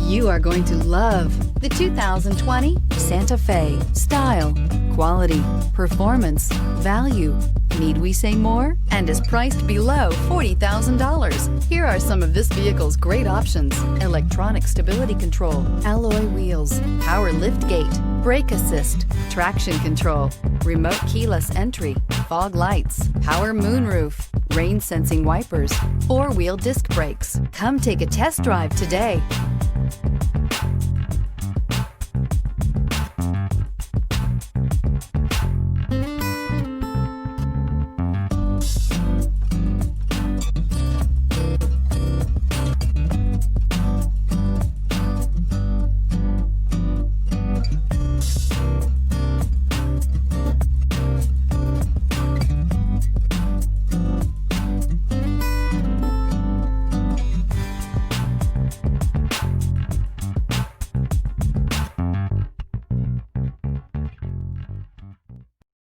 You are going to love the 2020 Santa Fe. Style, quality, performance, value. Need we say more? And is priced below $40,000. Here are some of this vehicle's great options: electronic stability control, alloy wheels, power lift gate, brake assist, traction control, remote keyless entry, fog lights, power moonroof, rain sensing wipers, four-wheel disc brakes. Come take a test drive today.